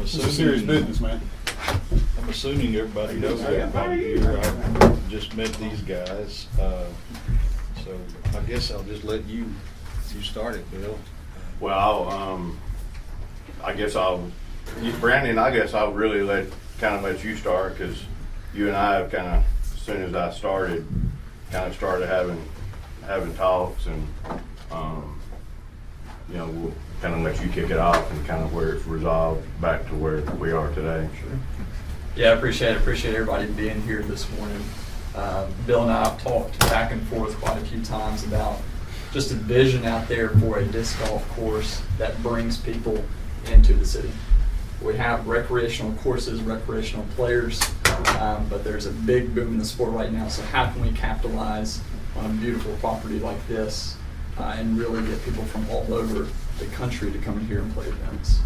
It's a serious business, man. I'm assuming everybody knows everybody here. I just met these guys. So I guess I'll just let you start it, Bill. Well, Brandon, I guess I'll really let you start, because you and I have as soon as I started having talks, and we'll kind of let you kick it off and kind of where it's resolved back to where we are today. Sure. Yeah, I appreciate everybody being here this morning. Bill and I have talked back and forth quite a few times about just a vision out there for a disc golf course that brings people into the city. We have recreational courses, recreational players, but there's a big boom in the sport right now. So how can we capitalize on a beautiful property like this and really get people from all over the country to come in here and play events?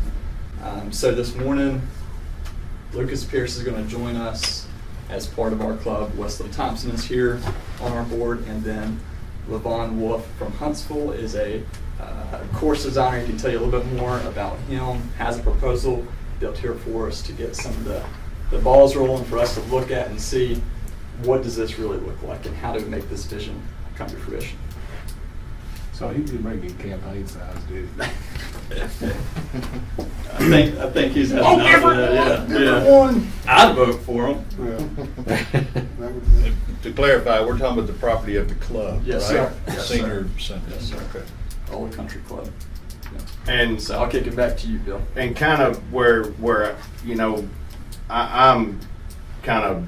So this morning, Lucas Pierce is going to join us as part of our club. Wesley Thompson is here on our board, and then Levon Wolf from Huntsville is a course designer. He can tell you a little bit more about him, has a proposal built here for us to get some of the balls rolling for us to look at and see what does this really look like and how do we make this vision come to fruition. So he could make it campaign size, dude. I think he's had enough of that. Yeah. I'd vote for him. To clarify, we're talking about the property of the club, Yes, right? sir. Yes, Senior sir. center. Yes, sir. Okay. Old Country Club. Yeah. And So I'll kick it back to you, Bill. and kind of where I'm kind of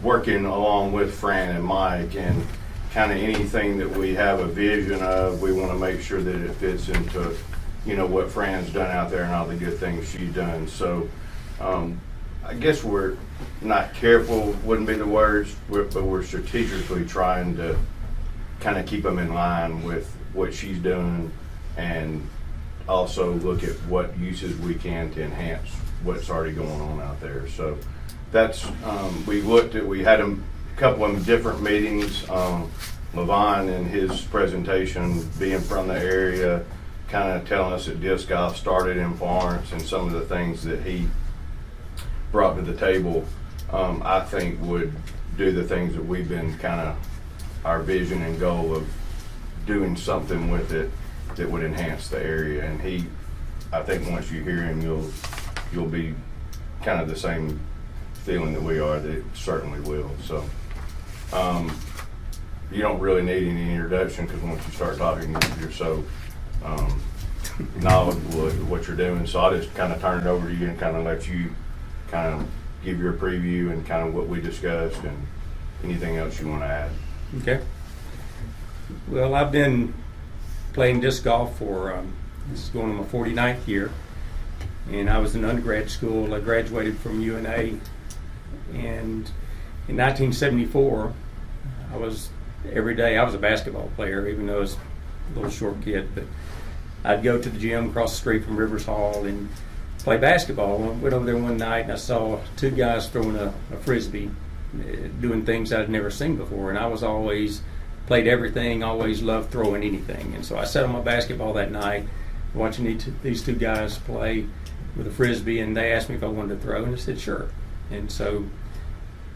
working along with Fran and Mike, and kind of anything that we have a vision of, we want to make sure that it fits into what Fran's done out there and all the good things she's done. So I guess we're not careful, wouldn't be the words, but we're strategically trying to kind of keep them in line with what she's doing, and also look at what uses we can to enhance what's already going on out there. So that's, we had a couple of different meetings. Levon in his presentation, being from the area, kind of telling us that disc golf started in Florence, and some of the things that he brought to the table, I think would do the things that we've been kind of our vision and goal of doing something with it that would enhance the area. And I think once you hear him, you'll be kind of the same feeling that we are, that it certainly will. So you don't really need any introduction, because once you start talking, you're so knowledgeable of what you're doing. So I'll just kind of turn it over to you and kind of let you kind of give your preview and kind of what we discussed and anything else you want to add. Okay. Well, I've been playing disc golf for, this is going on my 49th year, and I was in undergrad school. I graduated from UNA, and in 1974, every day I was a basketball player, even though I was a little short kid, but I'd go to the gym across the street from Rivers Hall and play basketball. I went over there one night and I saw two guys throwing a frisbee, doing things I'd never seen before, and I was always played everything, always loved throwing anything. And so I sat on my basketball that night watching these two guys play with a frisbee, and they asked me if I wanted to throw, and I said sure. And so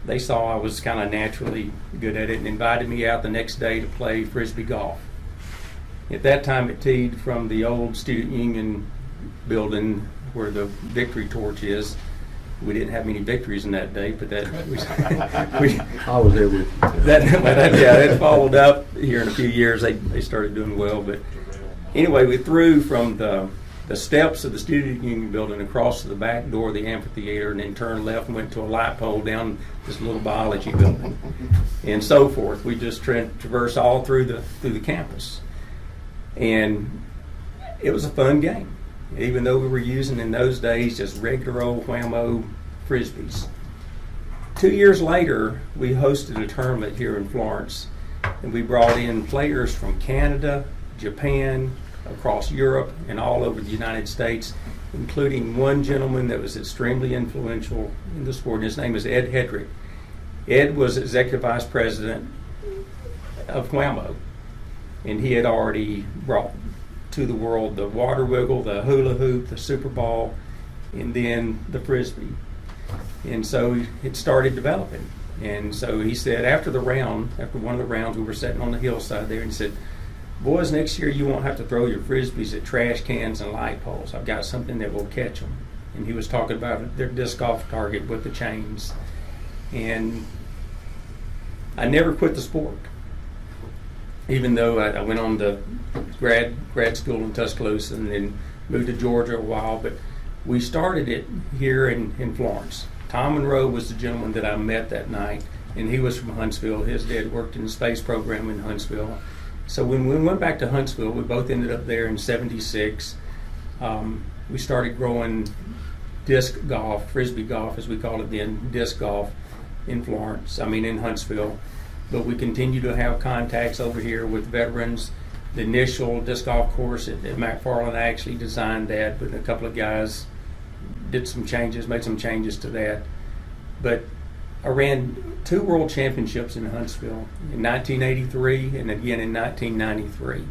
they saw I was kind of naturally good at it and invited me out the next day to play frisbee golf. At that time it teed from the old Student Union building where the victory torch is. We didn't have many victories in that day, but I was there with you. that followed up here in a few years. They started doing well, but anyway, we threw from the steps of the Student Union building across to the back door of the amphitheater, and then turned left and went to a light pole down this little biology building, and so forth. We just traversed all through the campus, and it was a fun game. Even though we were using in those days just regular old Whammo frisbees. 2 years later, we hosted a tournament here in Florence, and we brought in players from Canada, Japan, across Europe, and all over the United States, including one gentleman that was extremely influential in the sport. His name is Ed Hedrick. Ed was executive vice president of Whammo, and he had already brought to the world the water wiggle, the hula hoop, the super ball, and then the Frisbee. And so it started developing. And so he said after one of the rounds, we were sitting on the hillside there, and he said, boys, next year you won't have to throw your Frisbees at trash cans and light poles. I've got something that will catch them. And he was talking about their disc golf target with the chains. And I never quit the sport, even though I went on to grad school in Tuscaloosa and then moved to Georgia a while. But we started it here in Florence. Tom Monroe was the gentleman that I met that night, and he was from Huntsville. His dad worked in the space program in Huntsville. So when we went back to Huntsville, we both ended up there in '76. We started growing disc golf, Frisbee golf as we called it then, disc golf in Huntsville. But we continue to have contacts over here with veterans. The initial disc golf course at McFarland, I actually designed that, but a couple of guys made some changes to that. But I ran 2 world championships in Huntsville in 1983 and again in 1993.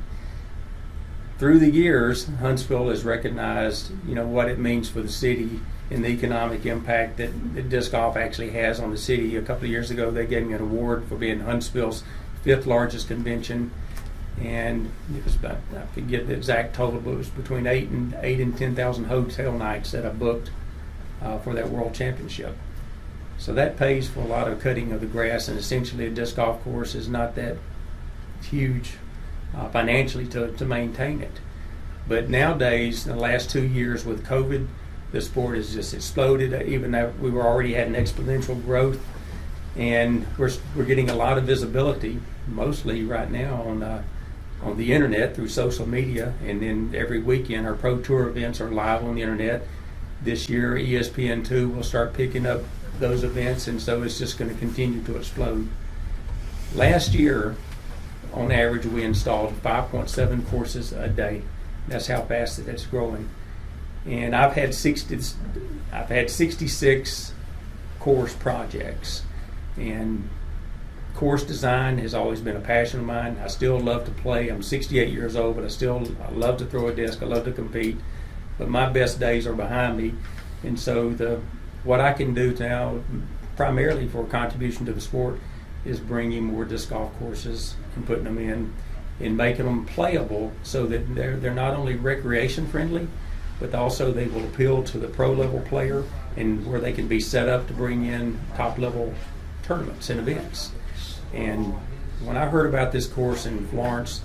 Through the years, Huntsville has recognized, what it means for the city and the economic impact that disc golf actually has on the city. A couple of years ago, they gave me an award for being Huntsville's 5th largest convention, and it was about, I forget the exact total, but it was between 8 and 10,000 hotel nights that I booked for that world championship. So that pays for a lot of cutting of the grass, and essentially a disc golf course is not that huge financially to maintain it. But nowadays, in the last 2 years with COVID, the sport has just exploded, even though we were already had an exponential growth, and we're getting a lot of visibility, mostly right now on the internet through social media, and then every weekend our Pro Tour events are live on the internet. This year ESPN2 will start picking up those events, and so it's just going to continue to explode. Last year, on average, we installed 5.7 courses a day. That's how fast it's growing. And I've had 66 course projects, and course design has always been a passion of mine. I still love to play. I'm 68 years old, but I love to throw a disc. I love to compete, but my best days are behind me. And so what I can do now, primarily for contribution to the sport, is bringing more disc golf courses and putting them in and making them playable, so that they're not only recreation friendly, but also they will appeal to the pro level player, and where they can be set up to bring in top level tournaments and events. And when I heard about this course in Florence,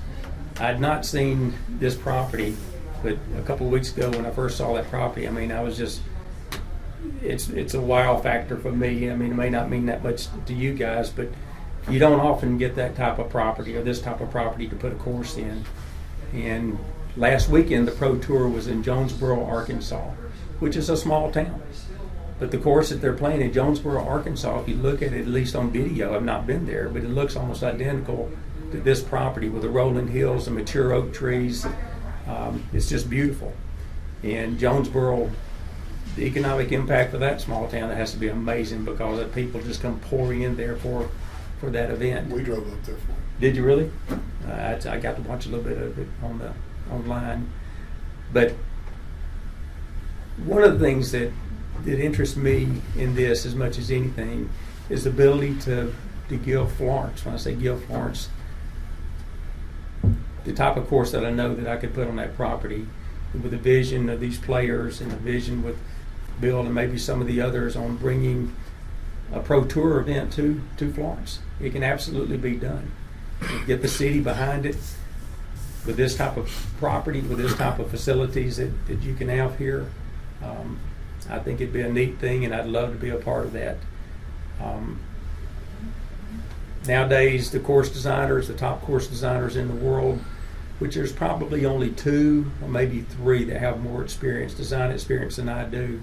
I had not seen this property, but a couple of weeks ago when I first saw that property, I was just, it's a wow factor for me. It may not mean that much to you guys, but you don't often get that type of property or this type of property to put a course in. And last weekend, the Pro Tour was in Jonesboro, Arkansas, which is a small town. But the course that they're playing in Jonesboro, Arkansas, if you look at it, at least on video, I've not been there, but it looks almost identical to this property with the rolling hills and mature oak trees. It's just beautiful. And Jonesboro, the economic impact for that small town, it has to be amazing, because the people just come pouring in there for that event. We drove up there for it. Did you really? I got to watch a little bit of it online. But one of the things that interests me in this as much as anything is the ability to give Florence, when I say give Florence, the type of course that I know that I could put on that property, with the vision of these players and the vision with Bill and maybe some of the others on bringing a Pro Tour event to Florence. It can absolutely be done. Get the city behind it with this type of property, with this type of facilities that you can have here. I think it'd be a neat thing, and I'd love to be a part of that. Nowadays, the course designers, the top course designers in the world, which there's probably only 2 or maybe 3 that have more design experience than I do,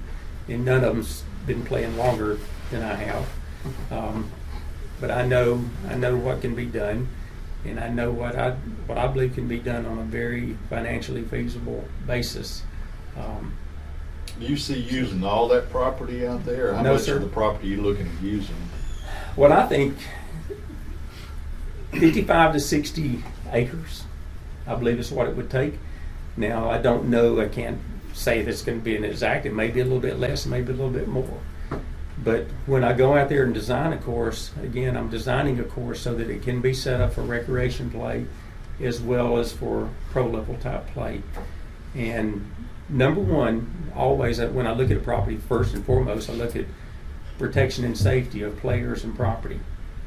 and none of them's been playing longer than I have. But I know what can be done, and I know what I believe can be done on a very financially feasible basis. Do you see using all that property out there? How No, much sir. of the property are you looking at using? What I think, 55 to 60 acres, I believe is what it would take. Now, I don't know, I can't say that it's going to be an exact. It may be a little bit less, maybe a little bit more. But when I go out there and design a course, again, I'm designing a course so that it can be set up for recreation play as well as for pro level type play. And number one, always when I look at a property, first and foremost, I look at protection and safety of players and property,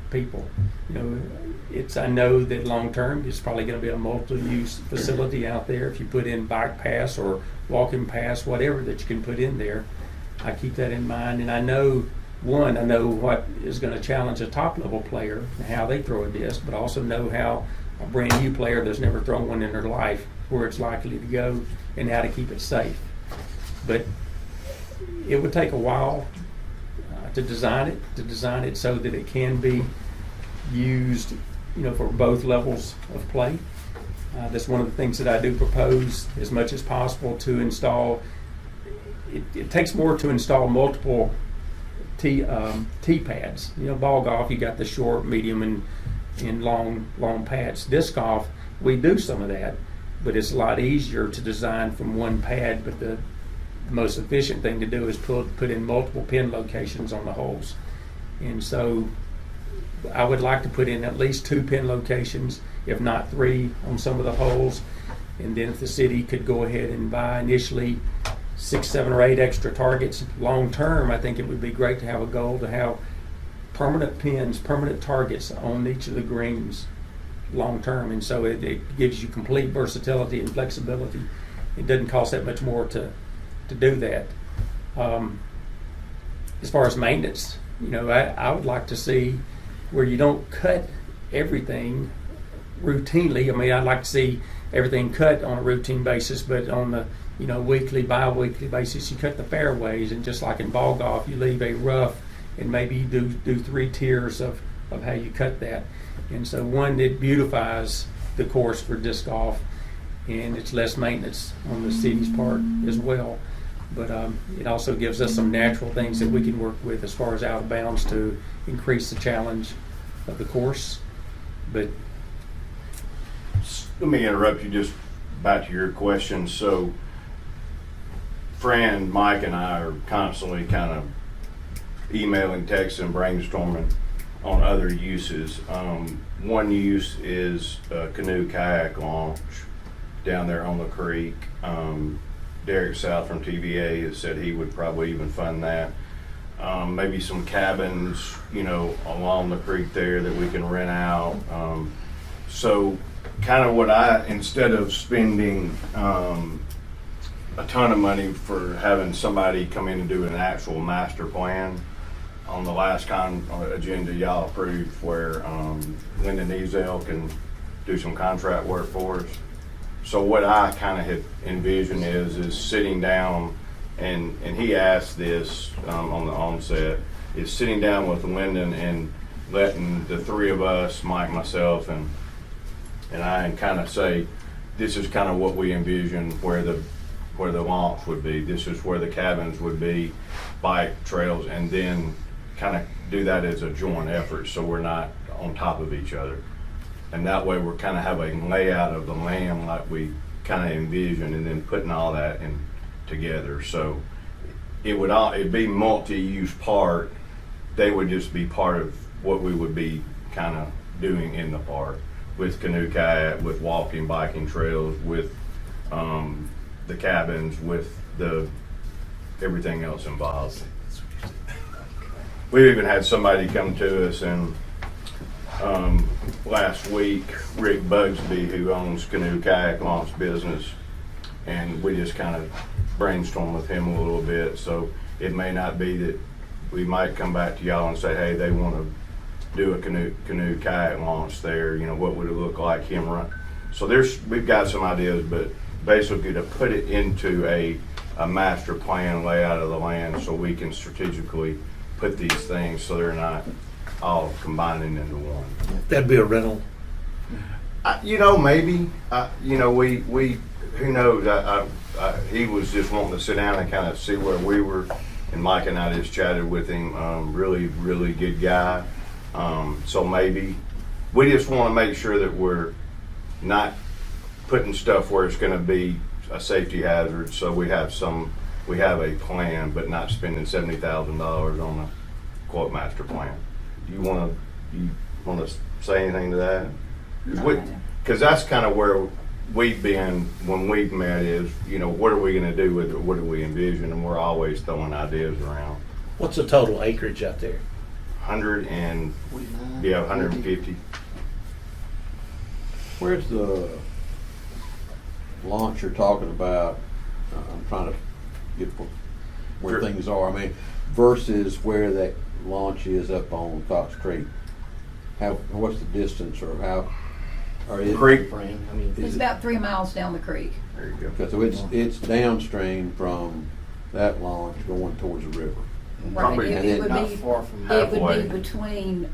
people. I know that long term it's probably going to be a multi-use facility out there. If you put in bike paths or walking paths, whatever that you can put in there, I keep that in mind. And I know what is going to challenge a top level player and how they throw a disc, but also know how a brand new player that's never thrown one in their life, where it's likely to go and how to keep it safe. But it would take a while to design it so that it can be used, for both levels of play. That's one of the things that I do propose as much as possible to install. It takes more to install multiple tee pads. Ball golf, you got the short, medium, and long pads. Disc golf, we do some of that, but it's a lot easier to design from one pad. But the most efficient thing to do is put in multiple pin locations on the holes. And so I would like to put in at least 2 pin locations, if not 3, on some of the holes. And then if the city could go ahead and buy initially 6, 7, or 8 extra targets, long term, I think it would be great to have a goal to have permanent pins, permanent targets on each of the greens long term. And so it gives you complete versatility and flexibility. It doesn't cost that much more to do that. As far as maintenance, I would like to see where you don't cut everything routinely. I mean, I'd like to see everything cut on a routine basis, but on the weekly, bi-weekly basis, you cut the fairways, and just like in ball golf, you leave a rough, and maybe you do 3 tiers of how you cut that. And so one, it beautifies the course for disc golf, and it's less maintenance on the city's part as well. But it also gives us some natural things that we can work with as far as out of bounds to increase the challenge of the course. But let me interrupt you just back to your question. So Fran, Mike, and I are constantly kind of emailing, texting, brainstorming on other uses. One use is a canoe kayak launch down there on the creek. Derek South from TVA has said he would probably even fund that. Maybe some cabins, along the creek there that we can rent out. So kind of instead of spending a ton of money for having somebody come in and do an actual master plan, on the last agenda y'all approved where Lyndon Ezel can do some contract work for us. So what I kind of had envisioned is sitting down, and he asked this on the onset, is sitting down with Lyndon and letting the 3 of us, Mike, myself, and I, kind of say, this is kind of what we envision where the launch would be. This is where the cabins would be, bike trails, and then kind of do that as a joint effort so we're not on top of each other. And that way we're kind of having a layout of the land like we kind of envision, and then putting all that in together. So it'd be multi-use park. They would just be part of what we would be kind of doing in the park, with canoe kayak, with walking, biking trails, with the cabins, with everything else involved. We even had somebody come to us and last week, Rick Bugsby, who owns Canoe Kayak Launch Business, and we just kind of brainstormed with him a little bit. So it may not be that we might come back to y'all and say, hey, they want to do a canoe kayak launch there. What would it look like, him run? So we've got some ideas, but basically to put it into a master plan layout of the land so we can strategically put these things so they're not all combining into one. That'd be a rental. Maybe. We who knows? He was just wanting to sit down and kind of see where we were, and Mike and I just chatted with him. Really, really good guy. So maybe we just want to make sure that we're not putting stuff where it's going to be a safety hazard, so we have a plan, but not spending $70,000 on a quote master plan. Do you wanna say anything to that? Because that's kind of where we've been when we've met is, what are we gonna do with it? What do we envision? And we're always throwing ideas around. What's the total acreage out there? 150. Where's the launch you're talking about? I'm trying to get where Sure. things are. I mean, versus where that launch is up on Cox Creek. What's the distance, or how? Or is, Creek. It's about 3 miles down the creek. There you go. Okay, so it's downstream from that launch going towards the river. Probably Right, and it would then be, halfway. between,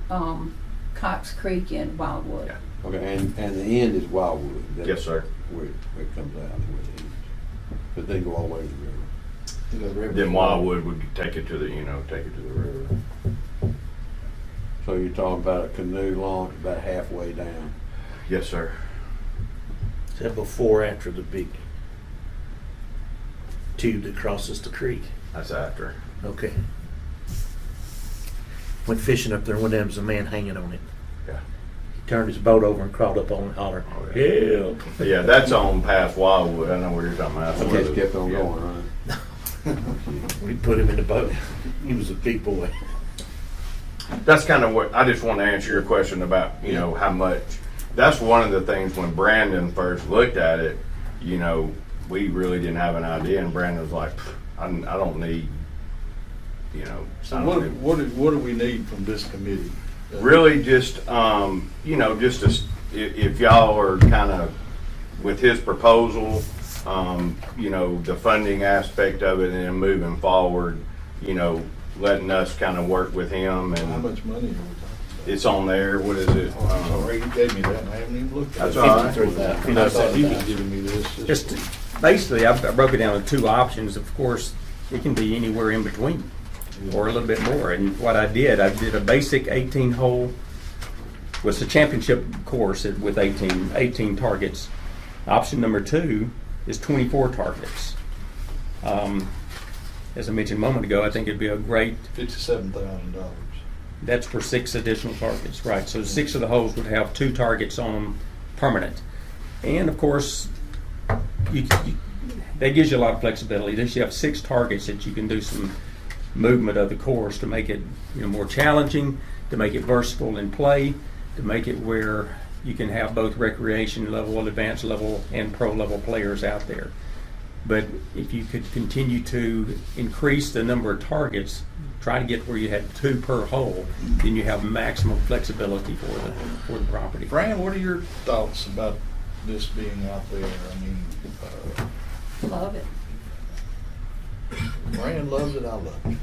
Cox Creek and Wildwood. Yeah. Okay, and the end is Wildwood. That's Yes, sir. Where it comes out, where it ends. But then go all the way to the river. Then Wildwood would take it to the river. So you're talking about a canoe launch about halfway down. Yes, sir. Is that before or after the big tube that crosses the creek? That's after. Okay. Went fishing up there, one day there was a man hanging on it. Yeah. He turned his boat over and crawled up on it, hollered, Oh, help. Yeah, that's on past Wildwood. I know where you're talking about. Okay, it's kept on going, right? We put him in the boat. He was a big boy. That's kind of what, I just want to answer your question about, how much. That's one of the things when Brandon first looked at it, we really didn't have an idea, and Brandon was like, I don't need, So I what don't need- do we need from this committee? Really just, if y'all are kind of with his proposal, the funding aspect of it, and then moving forward, letting us kind of work with him, How and much money are we talking it's on there. What is it? about? Oh, I'm sorry, you gave me that, and I haven't even looked at it. That's all right. 53,000. I thought you was giving me this. Just basically, I broke it down to two options. Of course, it can be anywhere in between, or a little bit more. And what I did a basic 18-hole. Was the championship course with 18 targets. Option number 2 is 24 targets. As I mentioned a moment ago, I think it'd be a great. $57,000. That's for 6 additional targets, right? So 6 of the holes would have 2 targets on them, permanent. And of course, that gives you a lot of flexibility. You have 6 targets that you can do some movement of the course to make it more challenging, to make it versatile in play, to make it where you can have both recreation level, advanced level, and pro level players out there. But if you could continue to increase the number of targets, try to get where you had 2 per hole, then you have maximum flexibility for the property. Fran, what are your thoughts about this being out there? I mean, Love it. Fran loves it, I love it.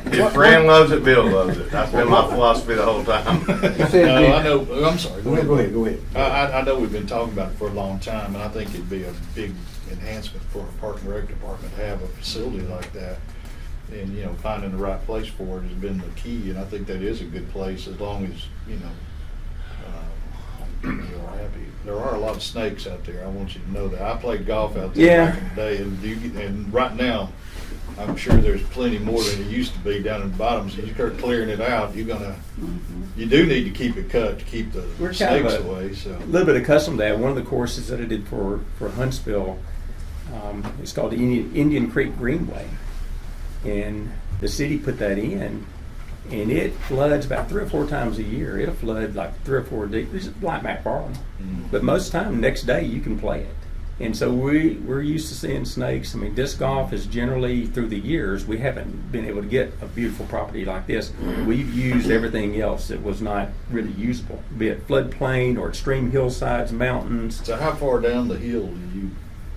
If Fran loves it, Bill loves it. That's been my philosophy the whole time. No, I know, I'm sorry. Go ahead. I know we've been talking about it for a long time, and I think it'd be a big enhancement for our Park and Rec department to have a facility like that. And, finding the right place for it has been the key, and I think that is a good place as long as, people are happy. There are a lot of snakes out there, I want you to know that. I played golf out there back in the day, and right now, I'm sure there's plenty more than it used to be down in the bottom. So you start clearing it out, you do need to keep it cut to keep the We're kind of snakes away. So a little bit accustomed to that. One of the courses that I did for Huntsville, it's called the Indian Creek Greenway, and the city put that in, and it floods about 3 or 4 times a year. It'll flood like 3 or 4 deep. This is like Mac Farland, but most of the time, next day you can play it. And so we're used to seeing snakes. I mean, disc golf is generally, through the years, we haven't been able to get a beautiful property like this. We've used everything else that was not really usable, be it floodplain or extreme hillsides, mountains. So how far down the hill do you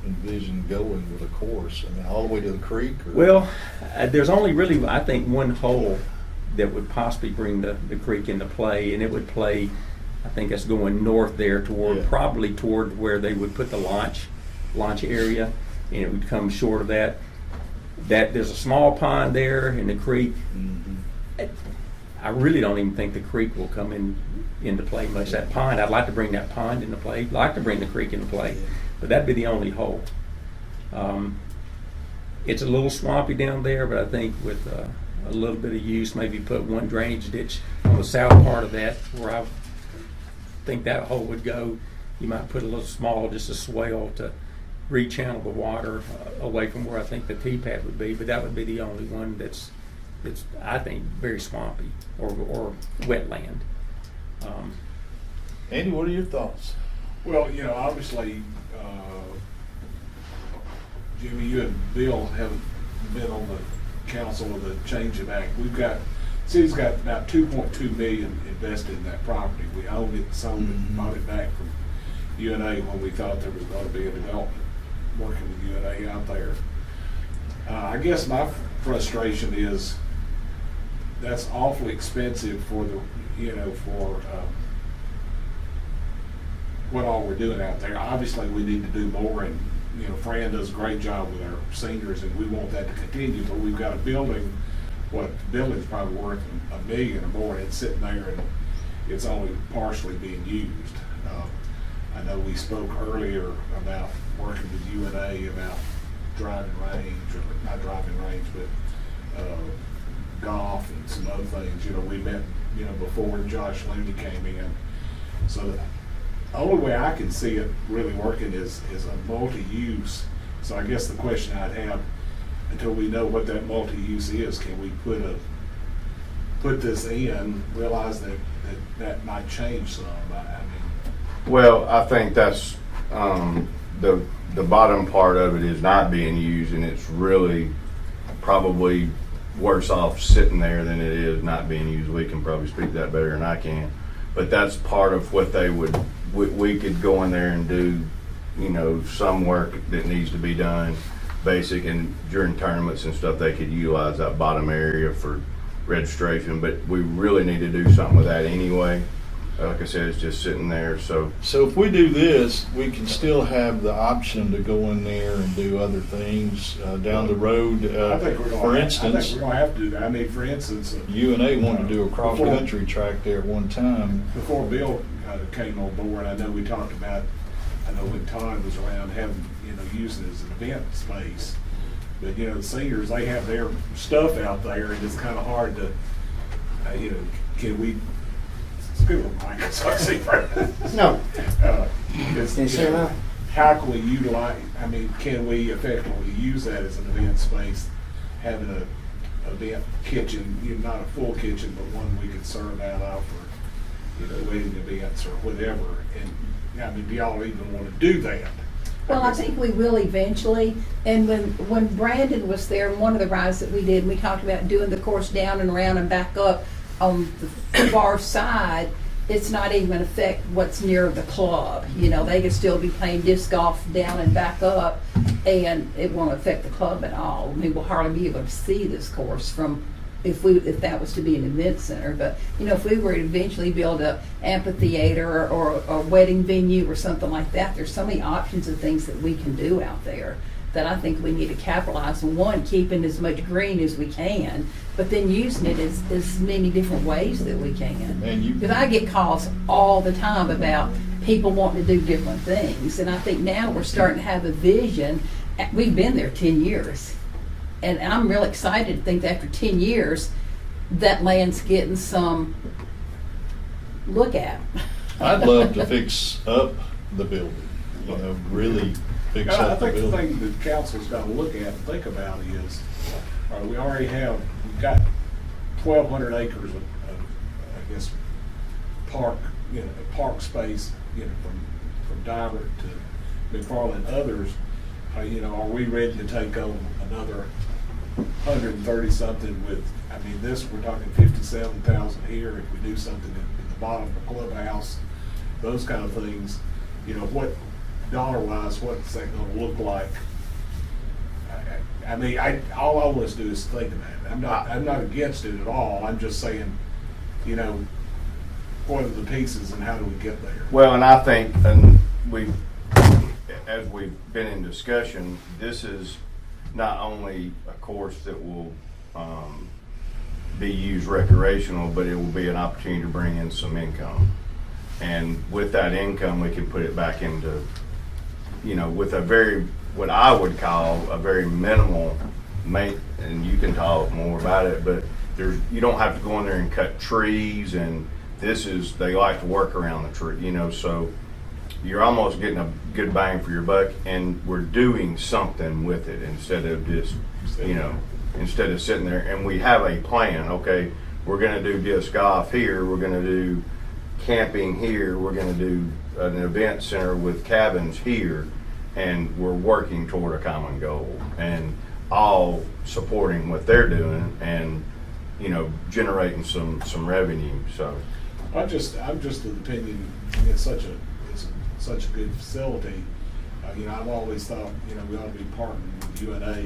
envision going with a course? I mean, all the way to the creek? Or? Well, there's only really, I think, one hole that would possibly bring the creek into play, and it would play, I think that's going north there probably toward where they would put the launch area, and it would come short of that. There's a small pond there in the creek. I really don't even think the creek will come into play much. That pond, I'd like to bring that pond into play. I'd like to bring the creek into play, but that'd be the only hole. It's a little swampy down there, but I think with a little bit of use, maybe put one drainage ditch on the south part of that where I think that hole would go. You might put a little small, just a swale to rechannel the water away from where I think the T-pad would be, but that would be the only one that's I think, very swampy or wetland. Andy, what are your thoughts? Well, obviously, Jimmy, you and Bill haven't been on the council of the Change of Act. City's got about 2.2 million invested in that property. We owned it, sold it, bought it back from UNA when we thought there was going to be a development working with UNA out there. I guess my frustration is that's awfully expensive for the, for what all we're doing out there. Obviously, we need to do more, and Fran does a great job with our seniors, and we want that to continue. But we've got a building. The building's probably worth $1 million or more, and it's sitting there, and it's only partially being used. I know we spoke earlier about working with UNA about driving range, or not driving range, but golf and some other things. We met, before Josh Looney came in. So the only way I can see it really working is a multi-use. So I guess the question I'd have, until we know what that multi-use is, can we put this in, realize that might change some? Well, I think that's the bottom part of it is not being used, and it's really probably worse off sitting there than it is not being used. We can probably speak that better than I can, but that's part of what they would. We could go in there and do, some work that needs to be done, basic, and during tournaments and stuff, they could utilize that bottom area for registration. But we really need to do something with that anyway. Like I said, it's just sitting there. So if we do this, we can still have the option to go in there and do other things down the road. I think we're for instance, we're going to have to do that. For instance, UNA wanted to do a cross-country track there at one time. Before Bill came on board, I know we talked about, when Todd was around, having, using it as an event space. But, the seniors, they have their stuff out there, and it's kind of hard to, can we, scoot on Mike, so I see No. how can we utilize, can we effectively use that as an event space, having a event kitchen, not a full kitchen, but one we could serve out of for, wedding events or whatever. And, do y'all even want to do that? Well, I think we will eventually. And when Brandon was there, one of the rides that we did, we talked about doing the course down and around and back up on the far side. It's not even going to affect what's near the club. They can still be playing disc golf down and back up, and it won't affect the club at all. We'll hardly be able to see this course from if that was to be an event center. But if we were to eventually build a amphitheater or a wedding venue or something like that, there's so many options of things that we can do out there that I think we need to capitalize on. One, keeping as much green as we can, but then using it as many different ways that we can. Because I get calls all the time about people wanting to do different things, and I think now we're starting to have a vision. We've been there 10 years. And I'm real excited to think that after 10 years, that land's getting some look at. I'd love to fix up the building, really fix I up the think the building. thing that council's got to look at and think about is, we've got 1,200 acres of I guess, park space, from Diver to McFarland and others. Are we ready to take on another 130 something with, we're talking 57,000 here. If we do something at the bottom of the clubhouse, those kind of things, what dollar wise, what's that going to look like? All I want us to do is think about it. I'm not against it at all. I'm just saying, what are the pieces and how do we get there? well, and I think, and as we've been in discussion, this is not only a course that will be used recreational, but it will be an opportunity to bring in some income. And with that income, we can put it back into with a very, what I would call a very minimal and you can talk more about it, but you don't have to go in there and cut trees, and they like to work around the tree, so you're almost getting a good bang for your buck, and we're doing something with it instead of just, instead of sitting there. And we have a plan. Okay, we're going to do disc golf here. We're going to do camping here. We're going to do an event center with cabins here, and we're working toward a common goal, and all supporting what they're doing, and generating some revenue. So I'm just of the opinion it's such a good facility. I've always thought we ought to be partnering with UNA.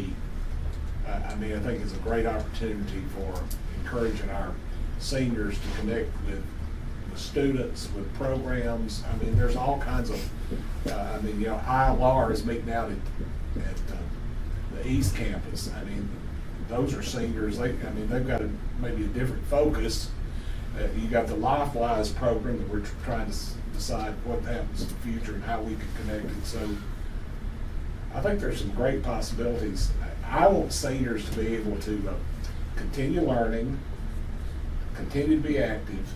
I think it's a great opportunity for encouraging our seniors to connect with students, with programs. There's all kinds of. ILR is meeting out at the East Campus. Those are seniors. They've got maybe a different focus. You got the LifeWise program that we're trying to decide what happens in the future and how we can connect it. So I think there's some great possibilities. I want seniors to be able to continue learning, continue to be active,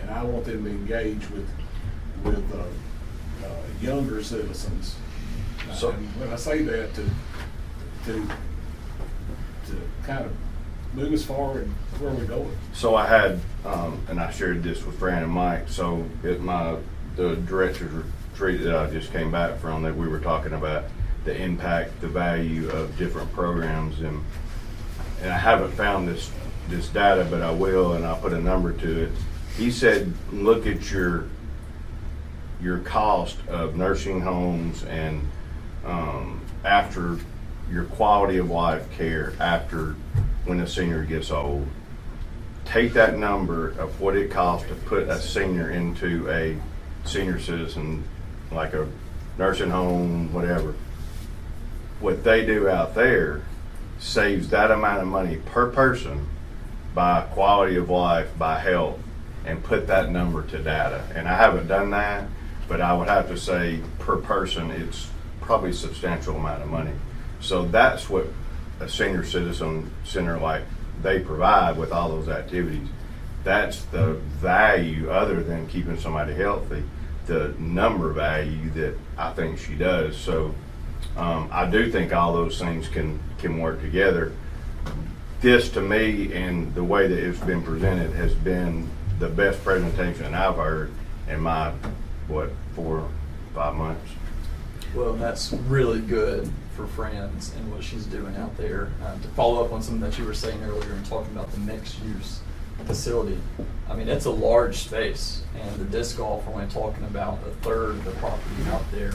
and I want them to engage with younger citizens. So- And when I say that, to kind of move us forward where we're going. So I had, and I shared this with Fran and Mike. So at the director's retreat that I just came back from, that we were talking about the impact, the value of different programs, and I haven't found this data, but I will, and I'll put a number to it. He said, look at your cost of nursing homes and after your quality of life care after when a senior gets old. Take that number of what it costs to put a senior into a senior citizen, like a nursing home, whatever. What they do out there saves that amount of money per person by quality of life, by health, and put that number to data. And I haven't done that, but I would have to say per person, it's probably a substantial amount of money. So that's what a senior citizen center like they provide with all those activities. That's the value, other than keeping somebody healthy, the number value that I think she does. So I do think all those things can work together. This, to me, and the way that it's been presented, has been the best presentation I've heard in my 4 or 5 months. Well, that's really good for Fran's and what she's doing out there. To follow up on something that you were saying earlier and talking about the mixed-use facility, it's a large space, and the disc golf, we're only talking about a third of the property out there.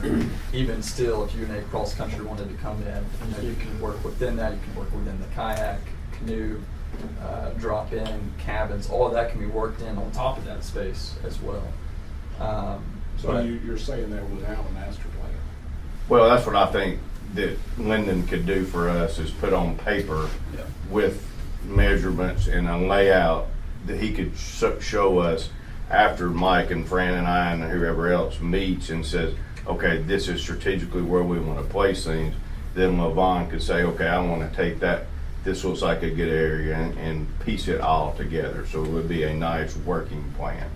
Even still, if UNA Cross Country wanted to come in, you can work within that. You can work within the kayak, canoe, drop-in, cabins. All of that can be worked in on top of that space as well. So you're saying that without a master plan? Well, that's what I think that Lyndon could do for us, is put on paper with measurements and a layout that he could show us after Mike and Fran and I and whoever else meets and says, okay, this is strategically where we want to place things. Then LaVon could say, okay, I want to take that, this looks like a good area, and piece it all together. So it would be a nice working plan,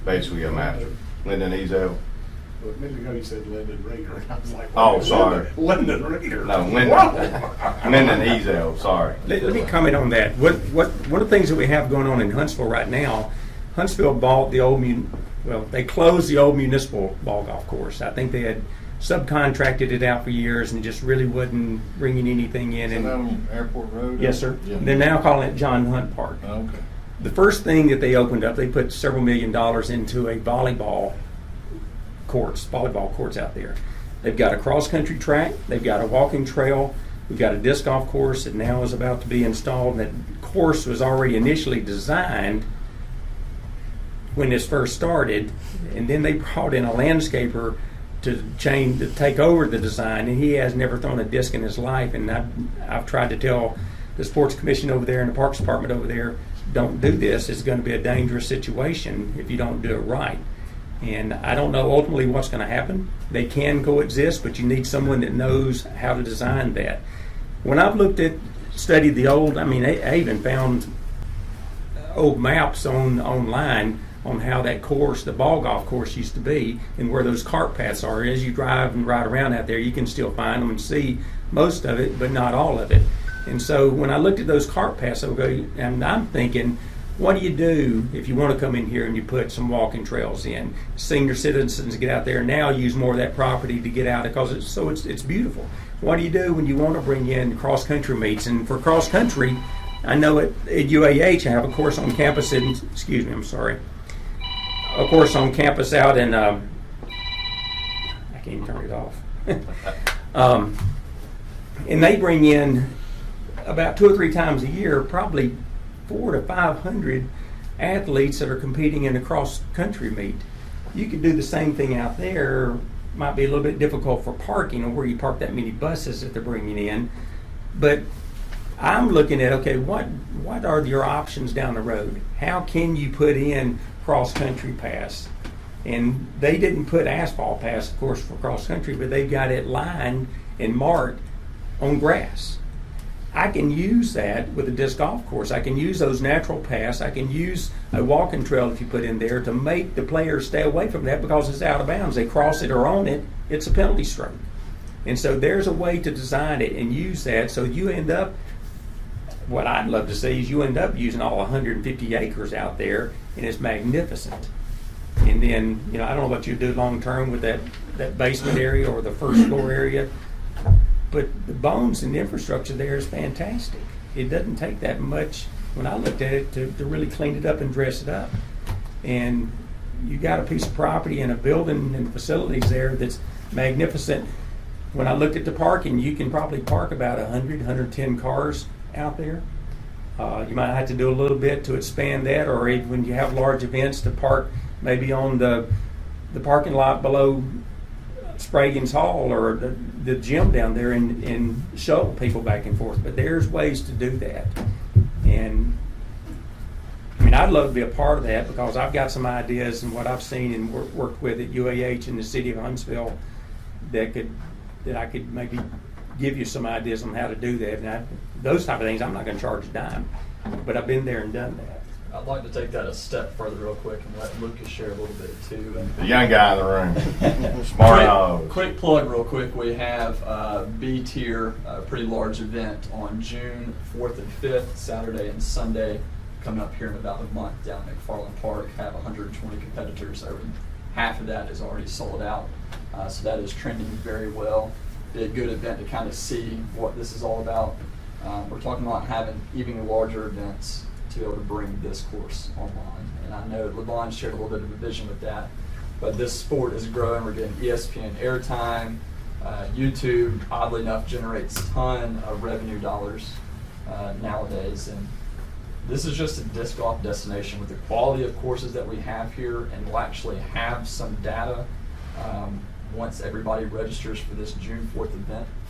basically a master. Lyndon Ezel? But a minute ago you said Lyndon Reader, and I was like, Oh, sorry. Lyndon Reader. No, Lyndon Ezel, sorry. Let me comment on that. One of the things that we have going on in Huntsville right now, Huntsville bought they closed the old municipal ball golf course. I think they had subcontracted it out for years and just really wasn't bringing anything in. Is that on Airport Road? Yes, sir. Yeah. They're now calling it John Hunt Park. Okay. The first thing that they opened up, they put several $1 million into a volleyball courts out there. They've got a cross-country track. They've got a walking trail. We've got a disc golf course that now is about to be installed. That course was already initially designed when this first started, and then they brought in a landscaper to take over the design, and he has never thrown a disc in his life. And I've tried to tell the sports commission over there and the parks department over there, don't do this. It's going to be a dangerous situation if you don't do it right. And I don't know ultimately what's going to happen. They can coexist, but you need someone that knows how to design that. When I've studied the old, I even found old maps online on how that course, the ball golf course, used to be, and where those cart paths are. As you drive and ride around out there, you can still find them and see most of it, but not all of it. And so when I looked at those cart paths, and I'm thinking, what do you do if you want to come in here and you put some walking trails in? Senior citizens get out there now, use more of that property to get out because it's beautiful. What do you do when you want to bring in cross country meets? And for cross country, I know at UAH I have a course on campus a course on campus out in I can't even turn it off. And they bring in about 2 or 3 times a year, probably 400 to 500 athletes that are competing in a cross-country meet. You could do the same thing out there. Might be a little bit difficult for parking or where you park that many buses that they're bringing in. But I'm looking at, okay, what are your options down the road? How can you put in cross-country paths? And they didn't put asphalt paths, of course, for cross-country, but they've got it lined and marked on grass. I can use that with a disc golf course. I can use those natural paths. I can use a walking trail if you put in there to make the players stay away from that because it's out of bounds. They cross it or on it, it's a penalty stroke. And so there's a way to design it and use that so you end up, what I'd love to see is you end up using all 150 acres out there and it's magnificent. And then, I don't know what you do long term with that basement area or the first floor area. But the bones and the infrastructure there is fantastic. It doesn't take that much, when I looked at it, to really clean it up and dress it up. And you got a piece of property and a building and facilities there that's magnificent. When I looked at the parking, you can probably park about 100, 110 cars out there. You might have to do a little bit to expand that, or even when you have large events, to park maybe on the parking lot below Spragan's Hall or the gym down there and shuttle people back and forth. But there's ways to do that. And I'd love to be a part of that because I've got some ideas and what I've seen and worked with at UAH in the city of Huntsville that I could maybe give you some ideas on how to do that. And those type of things, I'm not going to charge a dime, but I've been there and done that. I'd like to take that a step further real quick and let Lucas share a little bit too. And The young guy in the room. Smart house. quick plug real quick. We have B tier, a pretty large event on June 4th and 5th, Saturday and Sunday, coming up here in about a month down at McFarland Park. Have 120 competitors. Over half of that is already sold out. So that is trending very well. Be a good event to kind of see what this is all about. We're talking about having even larger events to be able to bring this course online. And I know LeBron shared a little bit of a vision with that, but this sport is growing. We're getting ESPN airtime. YouTube, oddly enough, generates a ton of revenue dollars nowadays. And this is just a disc golf destination with the quality of courses that we have here, and we'll actually have some data once everybody registers for this June 4th and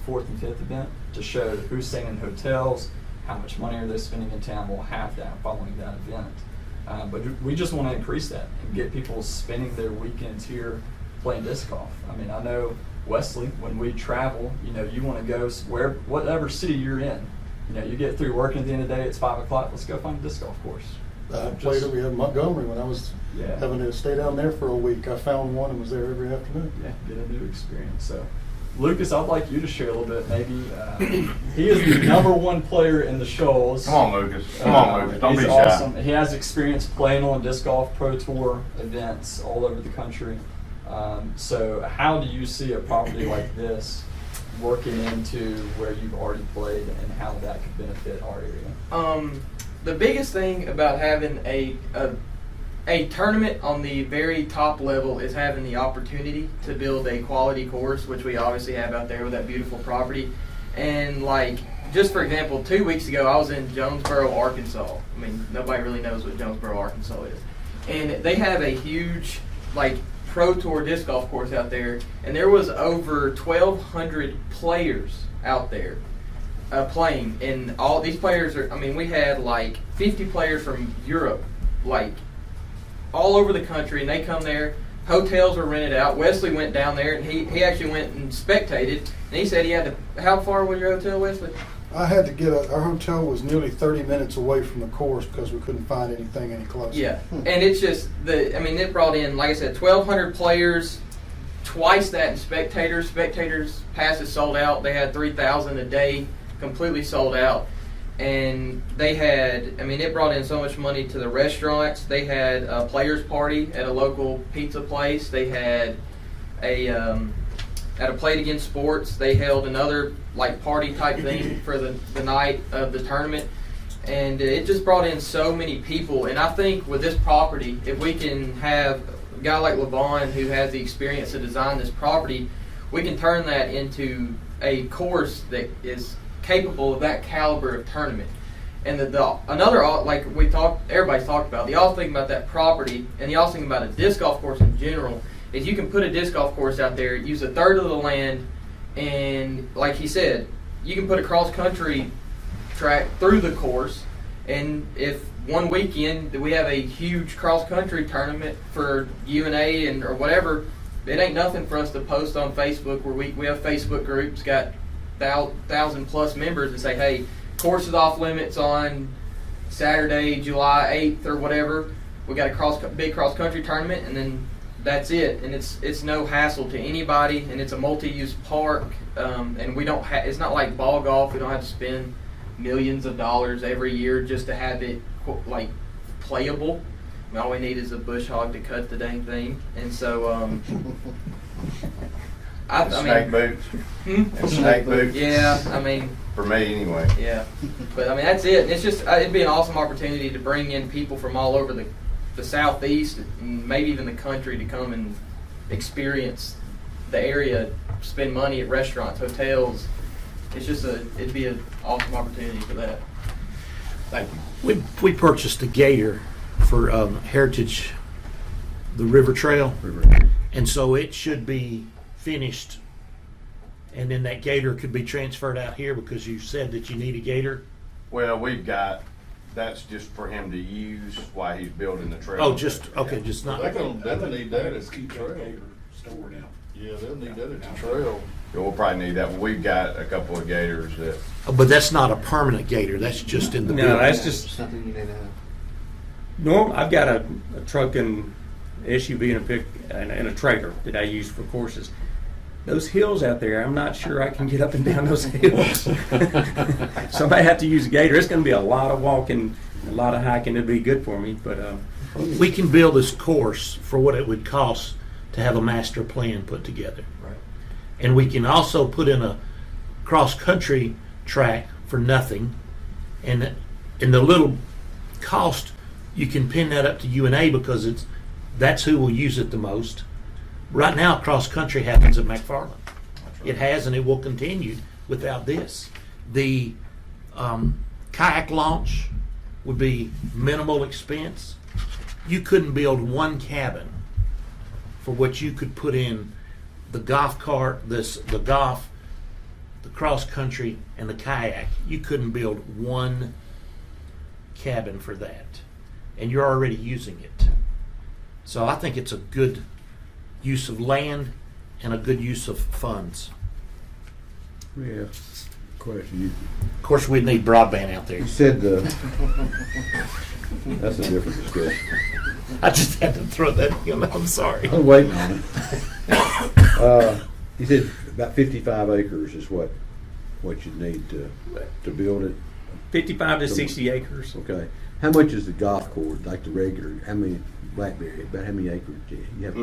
5th event to show who's staying in hotels, how much money are they spending in town. We'll have that following that event. But we just want to increase that and get people spending their weekends here playing disc golf. I know, Wesley, when we travel, you want to go whatever city you're in. You get through working at the end of the day, it's 5 o'clock, let's go find a disc golf course. I played over here in Montgomery when I was having to stay down there for a week. I found one and was there every afternoon. Yeah, get a new experience. So, Lucas, I'd like you to share a little bit. Maybe he is the #1 player in the Shoals. Come on, Lucas. Don't he's be shy. awesome. He has experience playing on disc golf pro tour events all over the country. So, how do you see a property like this working into where you've already played, and how that could benefit our area? The biggest thing about having a tournament on the very top level is having the opportunity to build a quality course, which we obviously have out there with that beautiful property. And just for example, 2 weeks ago, I was in Jonesboro, Arkansas. Nobody really knows what Jonesboro, Arkansas is. And they have a huge, pro tour disc golf course out there. And there was over 1,200 players out there playing. And all these players we had 50 players from Europe, all over the country, and they come there hotels were rented out. Wesley went down there, and he actually went and spectated, and he said he had to, how far was your hotel, Wesley? I had to get our hotel was nearly 30 minutes away from the course because we couldn't find anything any closer. Yeah, and it's just, it brought in, like I said, 1,200 players, twice that in spectators. Spectators passes sold out. They had 3,000 a day, completely sold out. And they had, it brought in so much money to the restaurants. They had a players party at a local pizza place. They had at a Play It Again Sports, they held another like party type thing for the night of the tournament. And it just brought in so many people. And I think with this property, if we can have a guy like LeVon who has the experience to design this property, we can turn that into a course that is capable of that caliber of tournament. And another, like everybody's talked about, the awesome thing about that property and the awesome thing about a disc golf course in general is you can put a disc golf course out there, use a third of the land, and like he said, you can put a cross country track through the course. And if one weekend we have a huge cross country tournament for UNA or whatever, it ain't nothing for us to post on Facebook where we have Facebook groups, got 1,000+ members, and say, hey, course is off limits on Saturday, July 8th or whatever. We got a big cross country tournament, and then that's it. And it's no hassle to anybody, and it's a multi-use park. And we don't it's not like ball golf. We don't have to spend millions of dollars every year just to have it like playable. All we need is a bush hog to cut the dang thing. And so Snake boots. And snake boots. Yeah, For me, anyway. Yeah, but that's it. It's just it'd be an awesome opportunity to bring in people from all over the southeast and maybe even the country to come and experience the area, spend money at restaurants, hotels. It's just it'd be an awesome opportunity for that. Thank you. We purchased a gator for Heritage, the River Trail, and so it should be finished, and then that gator could be transferred out here because you said that you need a gator. Well, that's just for him to use while he's building the trail. Oh, just not. They'll need that as Keep trail. that gator stored out. Yeah, they'll need that at the trail. Yeah, we'll probably need that. We've got a couple of gators that. But that's not a permanent gator. That's just in the No, building. that's just Something you need to have. normal. I've got a truck and SUV and a trailer that I use for courses. Those hills out there, I'm not sure I can get up and down those hills. Somebody have to use a gator. It's going to be a lot of walking, a lot of hiking. It'd be good for me, but We can build this course for what it would cost to have a master plan put together. Right. And we can also put in a cross-country track for nothing. And in the little cost, you can pin that up to UNA because that's who will use it the most. Right now, cross-country happens at McFarland. It has, and it will continue without this. The kayak launch would be minimal expense. You couldn't build one cabin for what you could put in the golf cart, the golf, the cross-country, and the kayak. You couldn't build one cabin for that. And you're already using it. So I think it's a good use of land and a good use of funds. Yeah. Question. Of course, we'd need broadband out there. You said that's a different discussion. I just had to throw that in. I'm sorry. I'm waiting on it. You said about 55 acres is what you need to build it. 55 to 60 acres. Okay. How much is the golf course, like the regular? How many Blackberry? About how many acres do you have?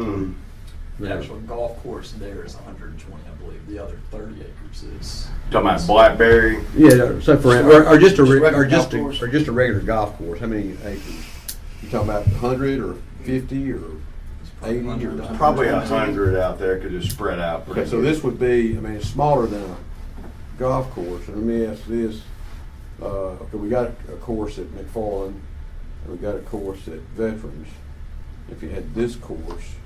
The actual golf course there is 120, I believe. The other 30 acres is. Talking about Blackberry. Yeah. So or just a regular golf course? or just a regular golf course. How many acres? You talking about 100 or 50 or 80 or Probably 100 out there because it's spread out pretty Okay, so good. this would be, it's smaller than a golf course. And let me ask this. Okay, we got a course at McFarland, and we got a course at Veterans. If you had this course,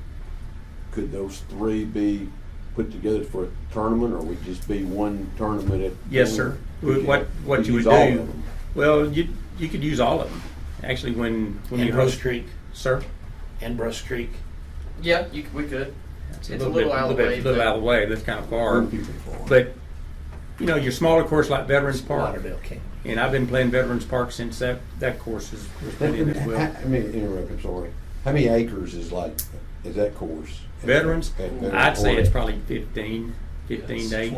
could those three be put together for a tournament, or would it just be one tournament at? Yes, sir. What you would use all of do? them? Well, you could use all of them. Actually, when And you Brush host, Creek sir. and Brush Creek. Yeah, we could. It's a little out of the way, Little but- out of the way, that's kind of far. Move people forward. But, you know, your smaller course like Veterans Park, Lauderdale County. and I've been playing Veterans Park since that course was put in as well. Let me interrupt, I'm sorry. How many acres is that course? Veterans, At Veterans I'd say it's Park? probably 15 to 18. I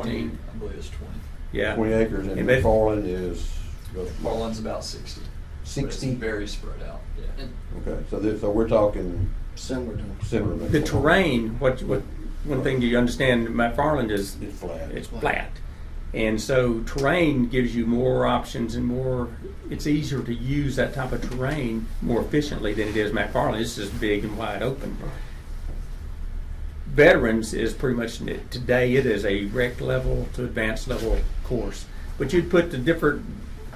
believe it's 20. Yeah. 20 acres, and And that- McFarland is? Marlin's about 60. But 60? it's very spread out, yeah. Okay, so we're talking Similar to. similar. The terrain, one thing you understand, McFarland is It's flat. it's flat. And so terrain gives you more options and it's easier to use that type of terrain more efficiently than it is McFarland. It's just big and wide open. Veterans is pretty much, today it is a rec level to advanced level course. But you'd put the different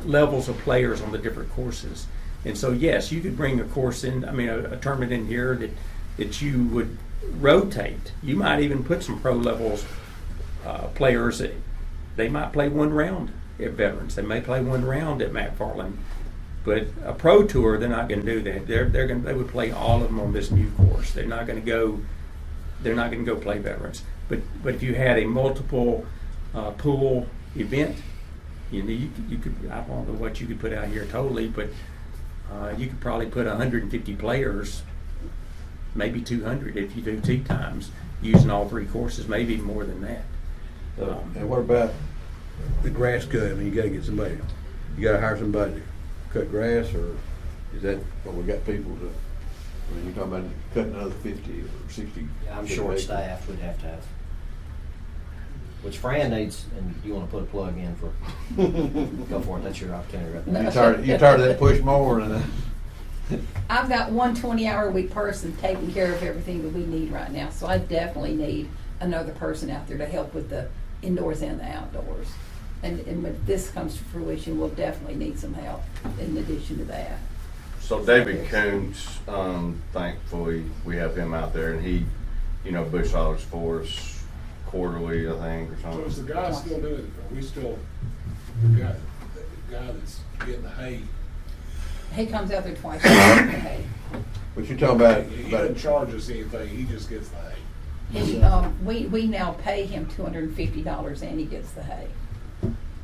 levels of players on the different courses. And so yes, you could bring a course in, a tournament in here that you would rotate. You might even put some pro levels players. They might play one round at Veterans. They may play one round at McFarland. But a pro tour, they're not going to do that. They would play all of them on this new course. They're not going to go play Veterans. But if you had a multiple pool event, you could, I don't know what you could put out here totally, but you could probably put 150 players, maybe 200 if you do tee times, using all three courses, maybe more than that. And what about the grass cut? You gotta get somebody, you gotta hire somebody to cut grass, or is that what we got people to, you're talking about cutting another 50 or 60? I'm short-staffed, we'd have to have. Which Fran needs, and you wanna put a plug in for, go for it, that's your opportunity right there. You tired of that push mower and I've got one 20-hour-a-week person taking care of everything that we need right now, so I definitely need another person out there to help with the indoors and the outdoors. And when this comes to fruition, we'll definitely need some help in addition to that. So David Koontz, thankfully, we have him out there, and he, bush hogs for us quarterly, I think, or So is something. the guy still doing it? Are we still, the guy that's getting the hay, He comes out there twice a week. Okay. What you talking about? he doesn't charge us anything, he just gets the hay. We now pay him $250 and he gets the hay.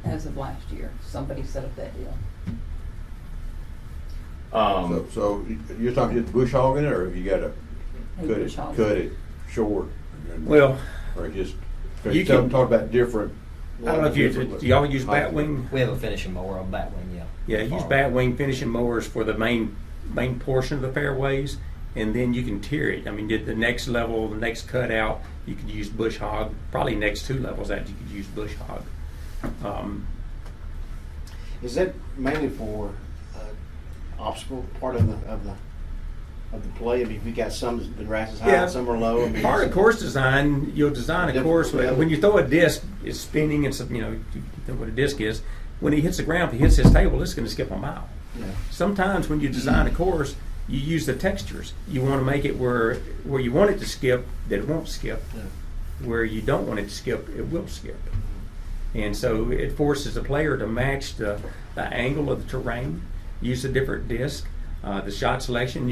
As of last year, somebody set up that deal. So you're talking just bush hogging it, or you gotta He cut bush hogs cut it short? Well, Or just, you you can can- talk about different. I don't know if do y'all use batwing? We have a finishing mower on Batwing, yeah. Yeah, use batwing finishing mowers for the main portion of the fairways, and then you can tier it. The next level, the next cutout, you could use bush hog. Probably next two levels that you could use bush hog. Is that mainly for obstacle part of the play? If you got some that's been grass is high, and some are low. Part of course design, you'll design a course when you throw a disc, it's spinning, and you know what a disc is. When he hits the ground, if he hits his table, it's going to skip a mile. Yeah. Sometimes when you design a course, you use the textures. You want to make it where you want it to skip, that it won't skip. Yeah. Where you don't want it to skip, it will skip. And so it forces the player to match the angle of the terrain, use a different disc, the shot selection,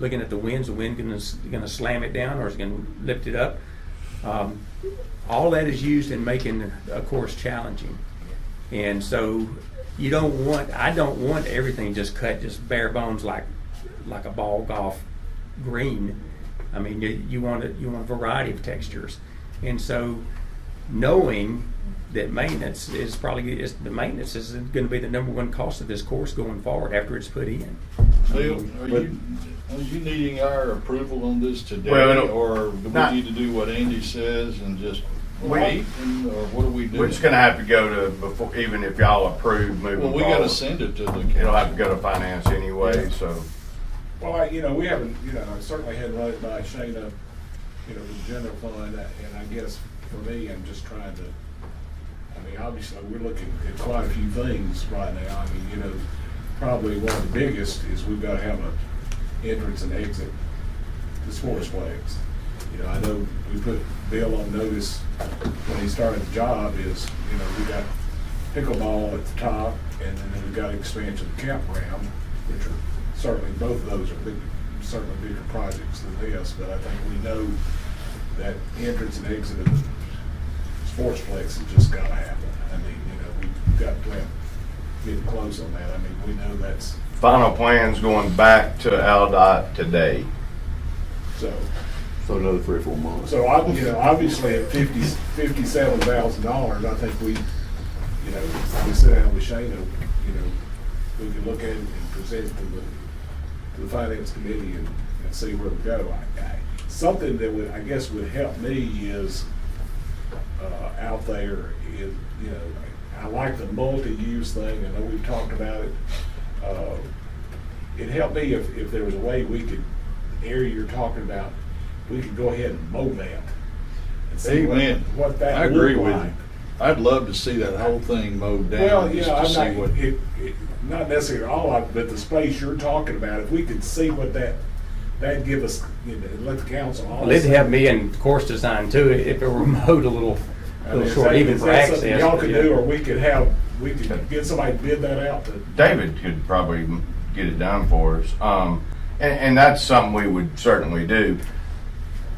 looking at the winds. The wind going to slam it down, or is going to lift it up. All that is used in making a course challenging. And so I don't want everything just cut just bare bones like a ball golf green. I mean, you want a variety of textures. And so knowing that maintenance is going to be the number one cost of this course going forward after it's put in. Bill, are you needing our approval on this today, Well, or do we need to do what Andy says and just wait, or what do we do? We're just gonna have to go to, before, even if y'all approve moving Well, we forward. gotta send it to the council. It'll have to go to finance anyway, so. Well, we haven't, I certainly hadn't run it by Shayna, the general fund, and I guess for me, I'm just trying to, obviously, we're looking at quite a few things right now. Probably one of the biggest is we've got to have an entrance and exit to sports flags. I know we put Bill on notice when he started the job is, we got pickleball at the top, and then we've got expansion of the campground, which are certainly, both of those are big, certainly bigger projects than this, but I think we know that entrance and exit of the sportsplex has just gotta happen. I mean, you know, we've got to get close on that. I mean, we know that's, Final plans going back to AlDOT today. so. So another 3 or 4 months. So I, you know, obviously at $57,000, I think we, you know, we sit down with Shana, you know, we can look at it and present it to the finance committee and see where we go. Something that would, I guess, would help me is, out there is, you know, I like the multi-use thing. I know we've talked about it. It'd help me if there was a way we could, the area you're talking about, we could go ahead and mow that. And see Amen. what that I agree looked with like. you. I'd love to see that whole thing mowed down. Well, you just know, to I'm see not, what. not necessarily all of it, but the space you're talking about, if we could see what that'd give us, you know, let the council all. Well, it'd help me in course design too, if it were mowed a little I mean, short, even is for that access. something y'all but could yeah. do, or we could get somebody to bid that out to. David could probably get it done for us. And that's something we would certainly do.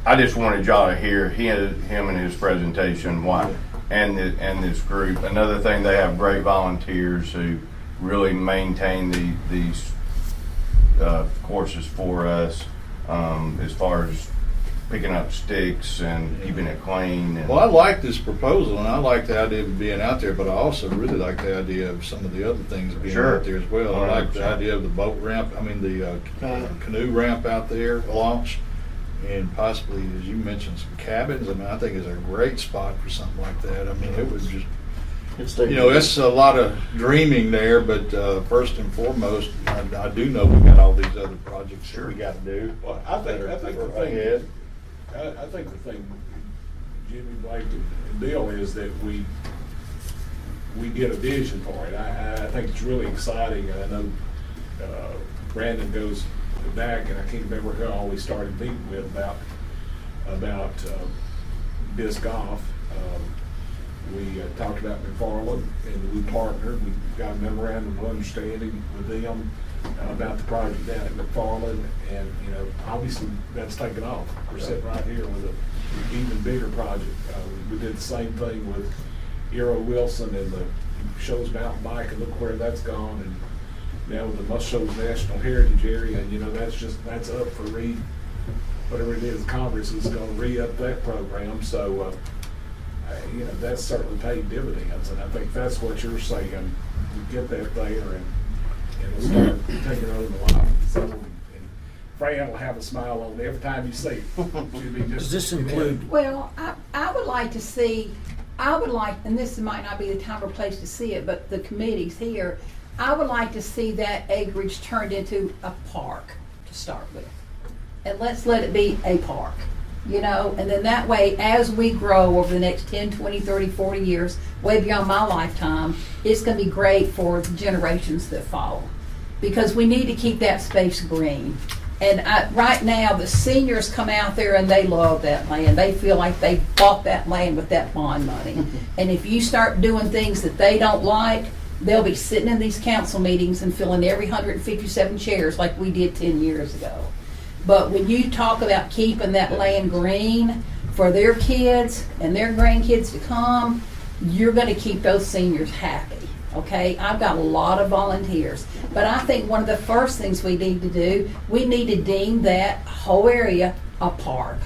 I just wanted y'all to hear him and his presentation, why, and this group. Another thing, they have great volunteers who really maintain these courses for us, as far as picking up sticks and keeping it clean. And Well, I like this proposal, and I like the idea of being out there, but I also really like the idea of some of the other things being Sure. out there as well. I like the 100%. idea of the boat ramp, the canoe ramp out there, launch, and possibly, as you mentioned, some cabins. I mean, I think it's a great spot for something like that. I mean, it would just, you know, it's a lot of dreaming there, but first and foremost, I do know we got all these other projects that we got to do. Well, I think the ahead. thing, I think the thing, Jimmy, Blake, and Bill, is that we get a vision for it. I think it's really exciting, and I know Brandon goes back, and I can't remember who all we started meeting with about disc golf. We talked about McFarland, and we partnered. We got a memorandum of understanding with them about the project down at McFarland, and, you know, obviously that's taken off. We're sitting right here with an even bigger project. We did the same thing with Eero Wilson and the Shows Mountain Bike, and look where that's gone. And now with the Must Shows National Heritage Area, and, you know, that's up for whatever it is, Congress is gonna re-up that program. So, you know, that's certainly paid dividends, and I think that's what you're saying. You get that there, and it'll start taking over the life. So, and Fran will have a smile on every time you see it. Does this include, Well, I would like to see, and this might not be the time or place to see it, but the committees here, I would like to see that acreage turned into a park to start with. And let's let it be a park, you know, and then that way, as we grow over the next 10, 20, 30, 40 years, way beyond my lifetime, it's gonna be great for the generations that follow. Because we need to keep that space green. And right now, the seniors come out there and they love that land. They feel like they bought that land with that bond money. And if you start doing things that they don't like, they'll be sitting in these council meetings and filling every 157 chairs like we did 10 years ago. But when you talk about keeping that land green for their kids and their grandkids to come, you're going to keep those seniors happy. Okay, I've got a lot of volunteers, but I think one of the first things we need to do, we need to deem that whole area a park.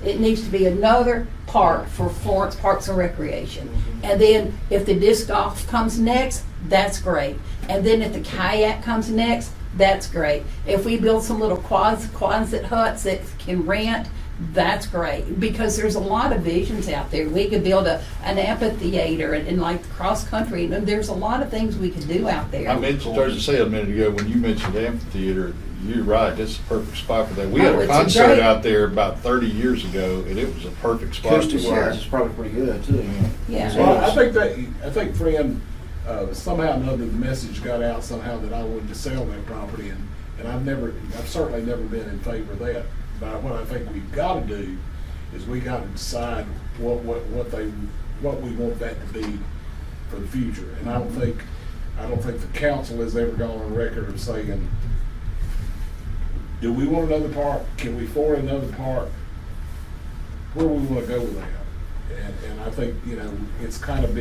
It needs to be another park for Florence Parks and Recreation. And then if the disc golf comes next, that's great. And then if the kayak comes next, that's great. If we build some little Quonset huts that can rent, that's great, because there's a lot of visions out there. We could build an amphitheater and like cross country, and there's a lot of things we could do out there. I mentioned, started to say a minute ago, when you mentioned amphitheater, you're right, that's a perfect spot for that. We had a it's a concert great- out there about 30 years ago, and it was a perfect spot. Acoustic wise, it's probably pretty good too. Yeah. Well, I think, Fran, somehow or another, the message got out somehow that I wanted to sell that property, and I've certainly never been in favor of that. But what I think we've got to do is we got to decide what we want that to be for the future. And I don't think the council has ever gone on record of saying do we want another park? Can we afford another park? Where we want to go with that? And I think, you know, it's kind of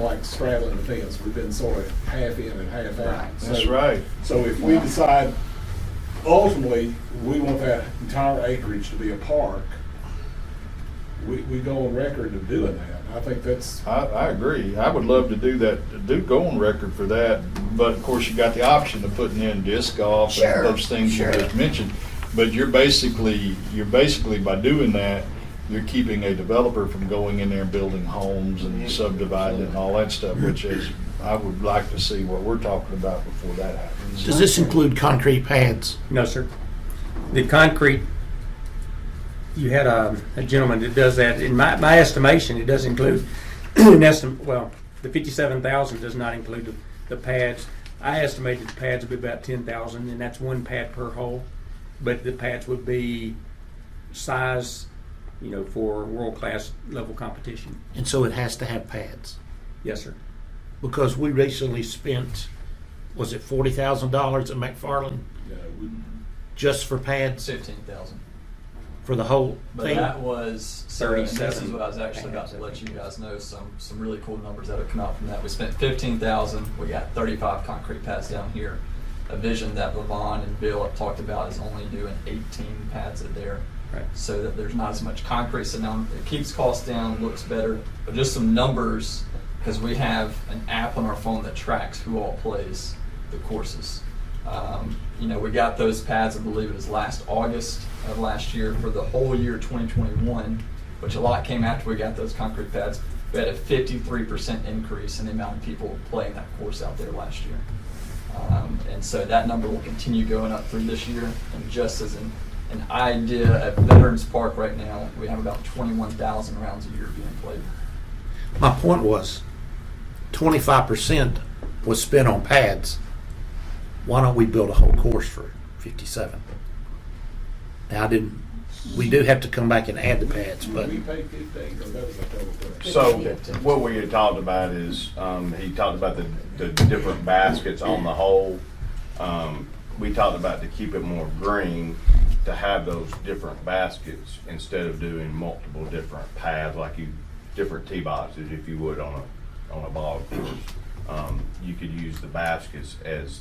like straddling the fence. We've been sort of half in and half out. That's right. So if we decide, ultimately, we want that entire acreage to be a park, we go on record of doing that. I think that's. I agree. I would love to do that, go on record for that, but of course you got the option of putting in disc golf Sure, and those things sure. you just mentioned. But you're basically by doing that, you're keeping a developer from going in there and building homes and subdividing and all that stuff, which is, I would like to see what we're talking about before that happens. Does this include concrete pads? No, sir. The concrete, you had a gentleman that does that. In my estimation, it does include the 57,000 does not include the pads. I estimated the pads would be about 10,000, and that's one pad per hole. But the pads would be size, you know, for world-class level competition. And so it has to have pads? Yes, sir. Because we recently spent, was it $40,000 at McFarland just for pads 15,000. for the whole But thing? that was, so, and this is 37 what I was actually about to let you guys know, some really cool numbers that have come out from that. We spent 15,000, we got 35 concrete pads down here. A vision that Levon and Bill have talked about is only doing 18 pads a there. Right. So that there's not as much concrete, so now it keeps costs down, looks better, but just some numbers, because we have an app on our phone that tracks who all plays the courses. You know, we got those pads, I believe it was last August of last year for the whole year 2021, which a lot came after we got those concrete pads. We had a 53% increase in the amount of people playing that course out there last year. And so that number will continue going up through this year. And just as an idea, at Veterans Park right now, we have about 21,000 rounds a year being played. My point was 25% was spent on pads. Why don't we build a whole course for 57? Now, we do have to come back and add the pads, but We pay 15, or that was a total price. So what we had talked about is, he talked about the different baskets on the hole. We talked about to keep it more green, to have those different baskets instead of doing multiple different pads, like different tee boxes, if you would, on a ball course. You could use the baskets as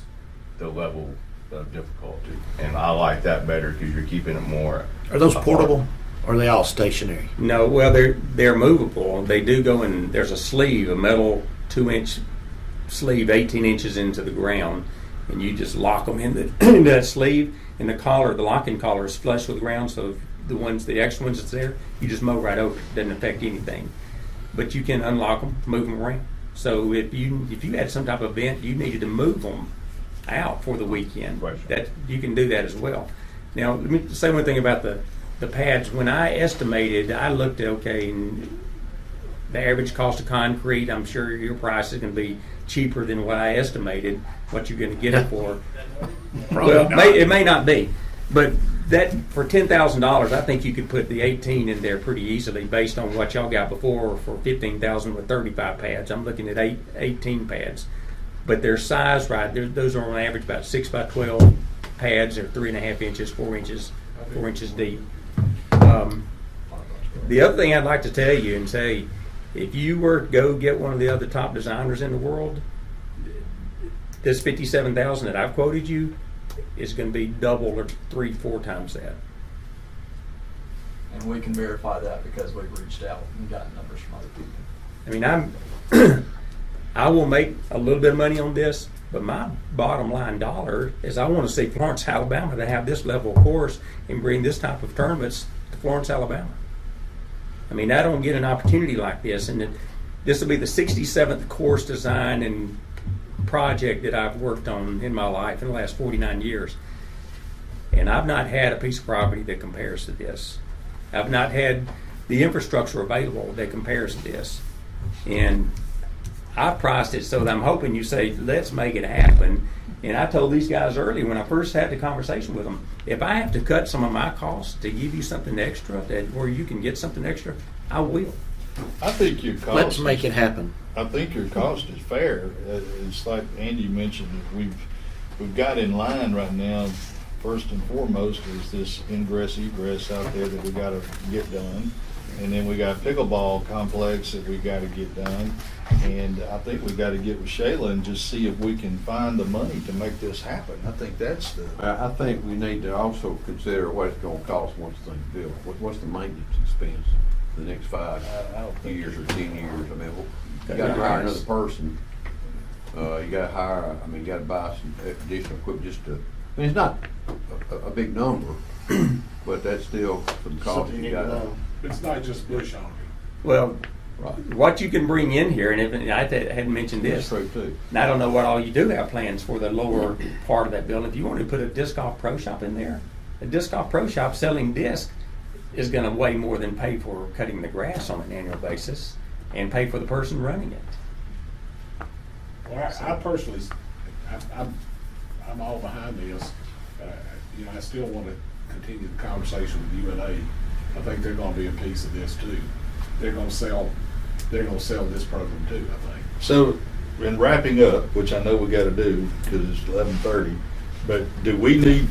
the level of difficulty. And I like that better because you're keeping it more. are those apart. portable or are they all stationary? No, well, they're movable. They do go in. There's a sleeve, a metal 2-inch sleeve, 18 inches into the ground, and you just lock them into that sleeve. And the collar, the locking collar, is flush with the ground. So the extra ones that's there, you just mow right over it. Doesn't affect anything. But you can unlock them, move them around. So if you had some type of event, you needed to move them out for the weekend, Right. that you can do that as well. Now, let me say one thing about the pads. When I estimated, I looked at, okay, and the average cost of concrete, I'm sure your price is going to be cheaper than what I estimated, what you're going to get it for. Well, it may not be, but that for $10,000, I think you could put the 18 in there pretty easily based on what y'all got before for 15,000 with 35 pads. I'm looking at 18 pads. But their size, right, those are on average about 6 by 12 pads. They're 3.5 inches, 4 inches deep. The other thing I'd like to tell you and say, if you were to go get one of the other top designers in the world, this 57,000 that I've quoted you is going to be double or 3-4 times that. And we can verify that because we've reached out and gotten numbers from other people. I mean, I will make a little bit of money on this, but my bottom line dollar is I want to see Florence, Alabama to have this level of course and bring this type of tournaments to Florence, Alabama. I mean, I don't get an opportunity like this, and this will be the 67th course design and project that I've worked on in my life in the last 49 years. And I've not had a piece of property that compares to this. I've not had the infrastructure available that compares to this. And I priced it so that I'm hoping you say, let's make it happen. And I told these guys early when I first had the conversation with them, if I have to cut some of my costs to give you something extra, where you can get something extra, I will. I think your cost. Let's make it happen. I think your cost is fair. It's like Andy mentioned, we've got in line right now, first and foremost, is this ingress egress out there that we gotta get done. And then we got pickleball complex that we gotta get done. And I think we gotta get with Shayla and just see if we can find the money to make this happen. I think that's the, I think we need to also consider what it's gonna cost once the thing's built. What's the maintenance expense for the next 5 I don't think years or 10 years? I mean, you Gotta gotta hire hire another us. person. You gotta hire, I mean, you gotta buy some additional equipment just to, I mean, it's not a big number, but that's still some cost Something you you need to gotta. know. It's not just bush hogging. Well, Right. what you can bring in here, and even, I hadn't mentioned That's this, true too. and I don't know what all you do have plans for the lower part of that building. If you want to put a disc golf pro shop in there, a disc golf pro shop selling disc is going to weigh more than pay for cutting the grass on an annual basis and pay for the person running it. Well, I personally, I'm all behind this. You know, I still want to continue the conversation with UNA. I think they're going to be a piece of this too. They're going to sell this program too, I think. so in wrapping up, which I know we gotta do, because it's 11:30, but do we need,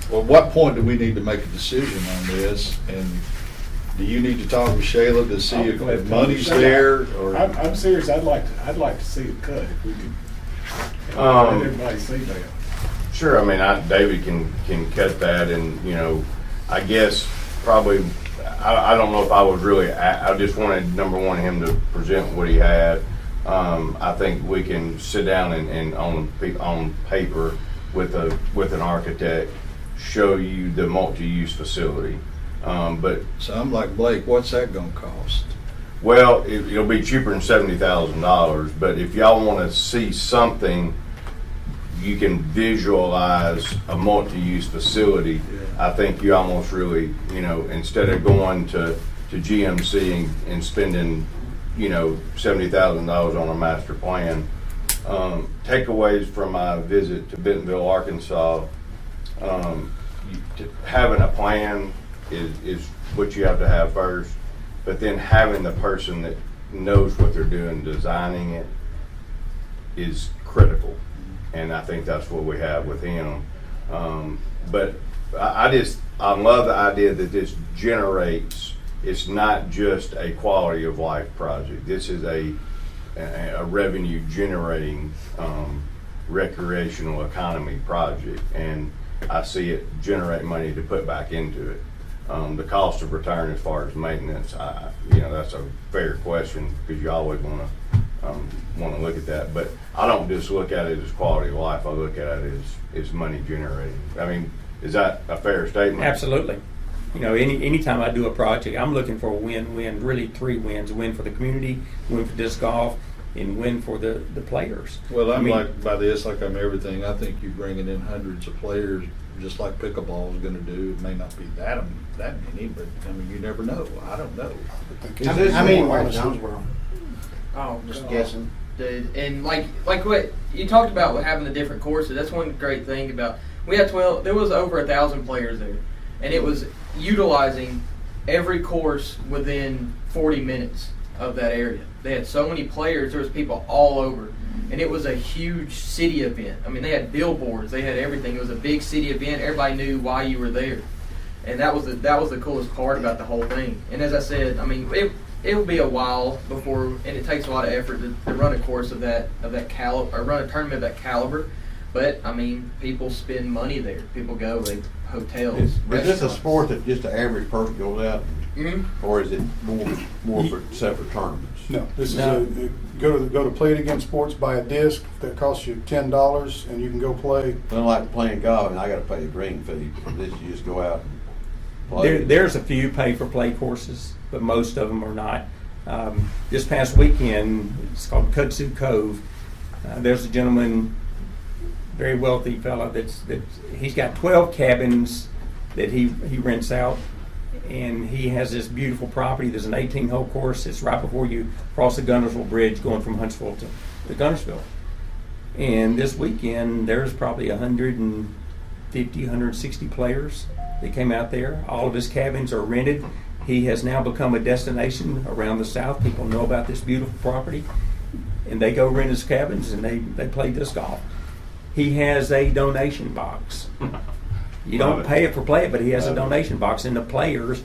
well, what point do we need to make a decision on this? And do you need to talk with Shayla to see if Go ahead, the money's Shayla. there, or? I'm serious. I'd like to see it cut if we could. Um, Let everybody see that. Sure, I mean, David can cut that, and, you know, I guess probably, I don't know if I was really, I just wanted, number one, him to present what he had. I think we can sit down and on paper with an architect, show you the multi-use facility. But, So I'm like, Blake, what's that gonna cost? well, it'll be cheaper than $70,000, but if y'all want to see something, you can visualize a multi-use facility. I think you almost really, you know, instead of going to GMC and spending, you know, $70,000 on a master plan. Takeaways from my visit to Bentonville, Arkansas, having a plan is what you have to have first, but then having the person that knows what they're doing, designing it, is critical. And I think that's what we have with him. But I love the idea that this generates, it's not just a quality of life project. This is a revenue generating recreational economy project. And I see it generate money to put back into it. The cost of return as far as maintenance, you know, that's a fair question because you always want to look at that. But I don't just look at it as quality of life. I look at it as money generating. I mean, is that a fair statement? Absolutely. You know, anytime I do a project, I'm looking for a win-win, really 3 wins: a win for the community, win for disc golf, and win for the players. Well, I I'm mean, like, by this, like I'm everything, I think you're bringing in hundreds of players, just like pickleball is gonna do. It may not be that many, but, I mean, you never know. I don't know. I mean, Honestly. Jonesboro, Oh, just God. guessing. Dude, and like what you talked about with having the different courses, that's one great thing about, we had 12, there was over 1,000 players there, and it was utilizing every course within 40 minutes of that area. They had so many players, there was people all over, and it was a huge city event. I mean, they had billboards, they had everything. It was a big city event. Everybody knew why you were there, and that was the coolest part about the whole thing. And as I said, I mean, it'll be a while before, and it takes a lot of effort to run a course of that caliber, or run a tournament of that caliber. But I mean, people spend money there. People go, they hotels. Is this a restaurants. sport that just the average person goes out, Mhm. or is it more for separate tournaments? No, this is No. go to Play It Again Sports, buy a disc that costs you $10, and you can go play. Unlike playing golf, and I gotta pay a green fee. This you just go out and play. There's a few pay-for-play courses, but most of them are not. This past weekend, it's called Kudzu Cove. There's a gentleman, very wealthy fellow, he's got 12 cabins that he rents out, and he has this beautiful property. There's an 18-hole course. It's right before you cross the Guntersville Bridge going from Huntsville to Guntersville. And this weekend, there's probably 150, 160 players that came out there. All of his cabins are rented. He has now become a destination around the South. People know about this beautiful property. and they go rent his cabins and they play disc golf. He has a donation box. You Love don't it. pay it for play it, but he has a Love it. donation box, and the players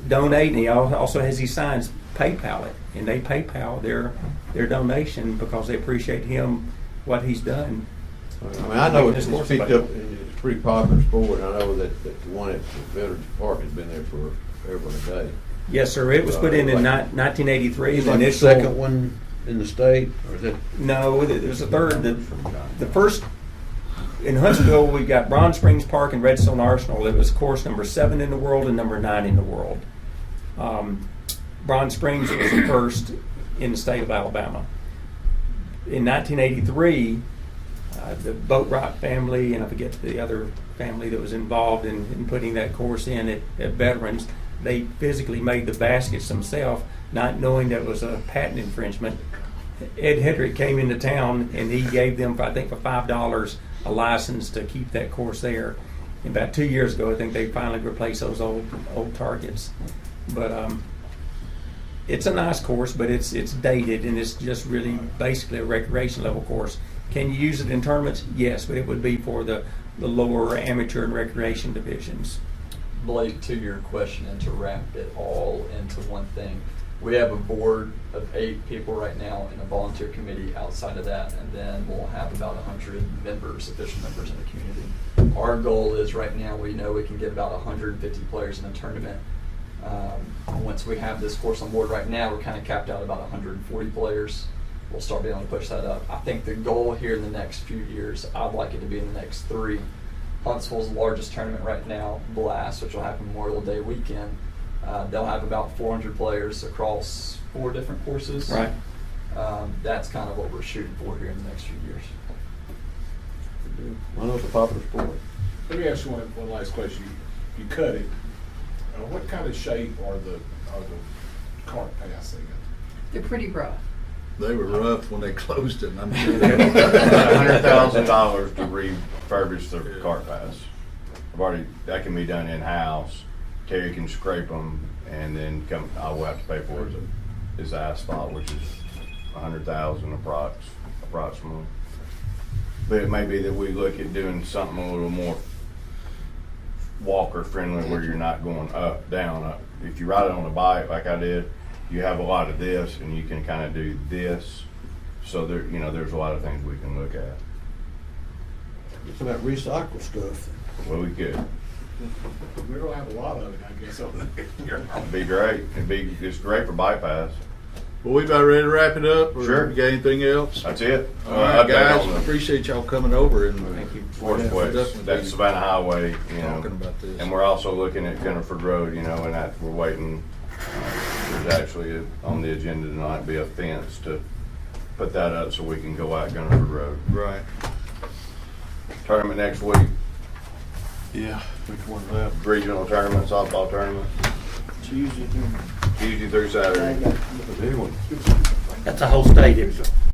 donate. And he also has these signs PayPal it, and they PayPal their donation because they appreciate him, what he's done. I mean, I know Making it's this picked course up, and it's a pretty popular sport. I know that the one at Veterans Park has been there for forever and a day. Yes, sir. It was put in Like- 1983. It's The like the initial second one in the state, or is it? No, there's a third. The first in Huntsville, we got Bronze Springs Park and Redstone Arsenal. It was course number 7 in the world and number 9 in the world. Bronze Springs was the first in the state of Alabama. In 1983, the Boat Rock family, and I forget the other family that was involved in putting that course in at Veterans, they physically made the baskets themselves, not knowing that it was a patent infringement. Ed Hedrick came into town and he gave them, I think, for $5 a license to keep that course there. And about 2 years ago, I think they finally replaced those old targets. But it's a nice course, but it's dated, and it's just really basically a recreation level course. Can you use it in tournaments? Yes, but it would be for the lower amateur and recreation divisions. Blake, to your question, and to wrap it all into one thing, we have a board of 8 people right now and a volunteer committee outside of that, and then we'll have about 100 members, official members in the community. Our goal is right now, we know we can get about 150 players in a tournament. Once we have this course on board right now, we're kind of capped out about 140 players. We'll start being able to push that up. I think the goal here in the next few years, I'd like it to be in the next 3. Huntsville's largest tournament right now, Blast, which will happen Memorial Day weekend. They'll have about 400 players across 4 different courses. Right. That's kind of what we're shooting for here in the next few years. I know it's a popular sport. Let me ask you one last question. You cut it. What kind of shape are the cart paths in? They're pretty rough. They were rough when they closed it, and I'm sure they $100,000 to refurbish the cart paths. That can be done in-house. Terry can scrape them, and then I will have to pay for is asphalt, which is $100,000 approximately. But it may be that we look at doing something a little more walker friendly, where you're not going up, down, up. If you ride it on a bike like I did, you have a lot of this, and you can kind of do this. So there's a lot of things we can look at. It's about recycle stuff. Well, we could. We don't have a lot of it, I guess, over there. It'd be great. It's great for bypass. Well, we about ready to wrap it up, or Sure. you got anything else? That's it. All right, Update guys, on the appreciate y'all coming over and Thank you. Force Yeah, Place, definitely that's Savannah Highway, talking about this. And we're also looking at Jennifer Road, and we're waiting. There's actually on the agenda tonight be a fence to put that up so we can go out Gunnerford Road. Right. Tournament next week, Yeah, which one's that? regional tournament, softball tournament, Tuesday. Tuesday through Saturday. The big one. That's a whole stadium.